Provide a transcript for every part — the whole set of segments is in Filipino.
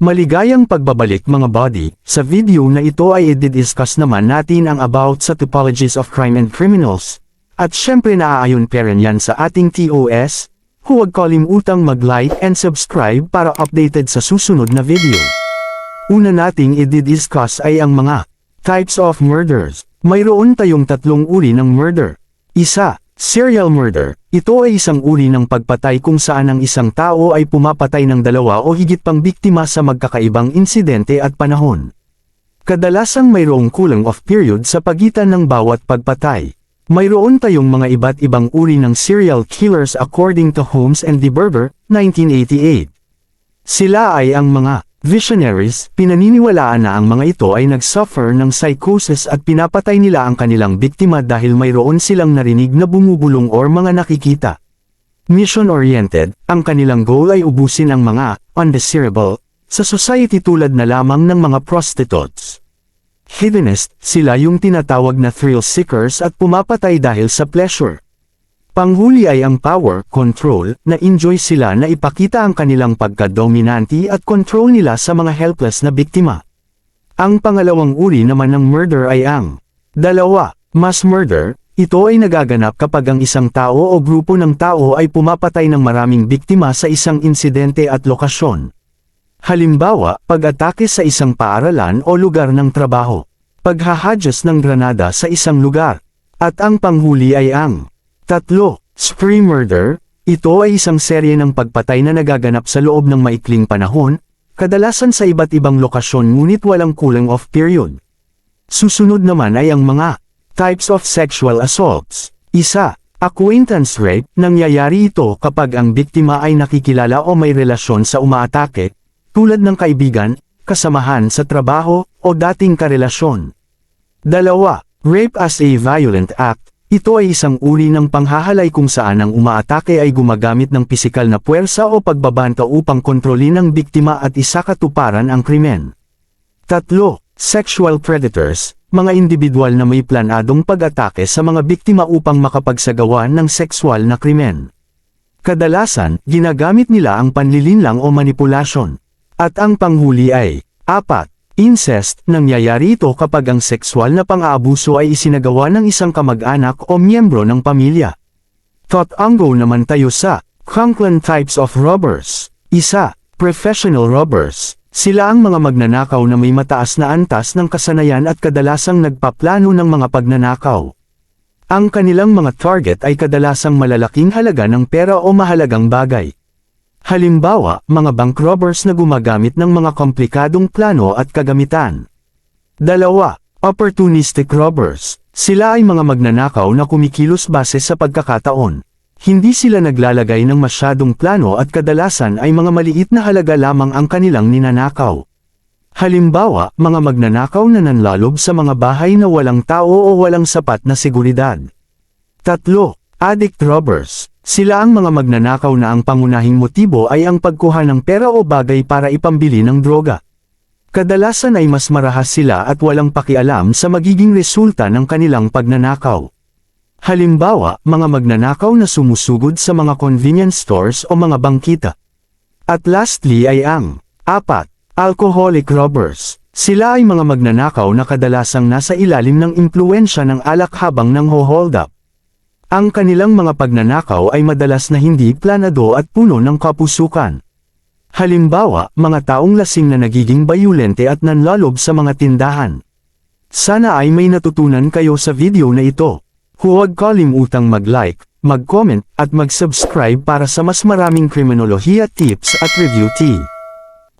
Maligayang pagbabalik mga buddy, sa video na ito ay i-discuss naman natin ang about sa typologies of crime and criminals. At syempre naaayon pa rin yan sa ating TOS, huwag kalimutang mag-like and subscribe para updated sa susunod na video. Una nating i-discuss ay ang mga types of murders. Mayroon tayong tatlong uri ng murder. Isa, serial murder. Ito ay isang uri ng pagpatay kung saan ang isang tao ay pumapatay ng dalawa o higit pang biktima sa magkakaibang insidente at panahon. Kadalasang mayroong cooling off period sa pagitan ng bawat pagpatay. Mayroon tayong mga iba't ibang uri ng serial killers according to Holmes and DeBerber, 1988. Sila ay ang mga visionaries. Pinaniniwalaan na ang mga ito ay nag-suffer ng psychosis at pinapatay nila ang kanilang biktima dahil mayroon silang narinig na bumubulong or mga nakikita. Mission-oriented, ang kanilang goal ay ubusin ang mga undesirable sa society tulad na lamang ng mga prostitutes. Hedonist, sila yung tinatawag na thrill seekers at pumapatay dahil sa pleasure. Panghuli ay ang power, control, na enjoy sila na ipakita ang kanilang pagka-dominante at control nila sa mga helpless na biktima. Ang pangalawang uri naman ng murder ay ang mass murder. Ito ay nagaganap kapag ang isang tao o grupo ng tao ay pumapatay ng maraming biktima sa isang insidente at lokasyon. Halimbawa, pag-atake sa isang paaralan o lugar ng trabaho, paghahadyas ng granada sa isang lugar, at ang panghuli ay ang spree murder. Ito ay isang serye ng pagpatay na nagaganap sa loob ng maikling panahon, kadalasan sa iba't ibang lokasyon ngunit walang cooling off period. Susunod naman ay ang mga types of sexual assaults. Isa, acquaintance rape. Nangyayari ito kapag ang biktima ay nakikilala o may relasyon sa umaatake, tulad ng kaibigan, kasamahan sa trabaho, o dating karelasyon. Dalawa, rape as a violent act. Ito ay isang uri ng panghahalay kung saan ang umaatake ay gumagamit ng pisikal na puwersa o pagbabanta upang kontrolin ang biktima at isakatuparan ang krimen. Tatlo, sexual predators. Mga individual na may planadong pag-atake sa mga biktima upang makapagsagawa ng sexual na krimen. Kadalasan, ginagamit nila ang panlilinlang o manipulasyon. At ang panghuli ay, 4. Incest. Nangyayari ito kapag ang sexual na pang-aabuso ay isinagawa ng isang kamag-anak o miyembro ng pamilya. Anggo naman tayo sa Conklin types of robbers. Isa, professional robbers. Sila ang mga magnanakaw na may mataas na antas ng kasanayan at kadalasang nagpaplano ng mga pagnanakaw. Ang kanilang mga target ay kadalasang malalaking halaga ng pera o mahalagang bagay. Halimbawa, mga bank robbers na gumagamit ng mga komplikadong plano at kagamitan. 2. Opportunistic robbers. Sila ay mga magnanakaw na kumikilos base sa pagkakataon. Hindi sila naglalagay ng masyadong plano at kadalasan ay mga maliit na halaga lamang ang kanilang ninanakaw. Halimbawa, mga magnanakaw na nanlalob sa mga bahay na walang tao o walang sapat na seguridad. 3. Addict robbers. Sila ang mga magnanakaw na ang pangunahing motibo ay ang pagkuha ng pera o bagay para ipambili ng droga. Kadalasan ay mas marahas sila at walang pakialam sa magiging resulta ng kanilang pagnanakaw. Halimbawa, mga magnanakaw na sumusugod sa mga convenience stores o mga bangkita. At lastly ay ang 4. Alcoholic robbers. Sila ay mga magnanakaw na kadalasang nasa ilalim ng impluwensya ng alak habang nang-hold up. Ang kanilang mga pagnanakaw ay madalas na hindi planado at puno ng kapusukan. Halimbawa, mga taong lasing na nagiging bayulente at nanlalob sa mga tindahan. Sana ay may natutunan kayo sa video na ito. Huwag kalimutang mag-like, mag-comment, at mag-subscribe para sa mas maraming kriminolohiya tips at review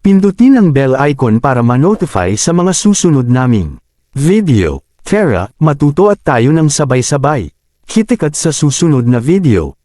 Pindutin ang bell icon para ma-notify sa mga susunod naming video. Tara, matuto at tayo ng sabay-sabay. Kitikat sa susunod na video.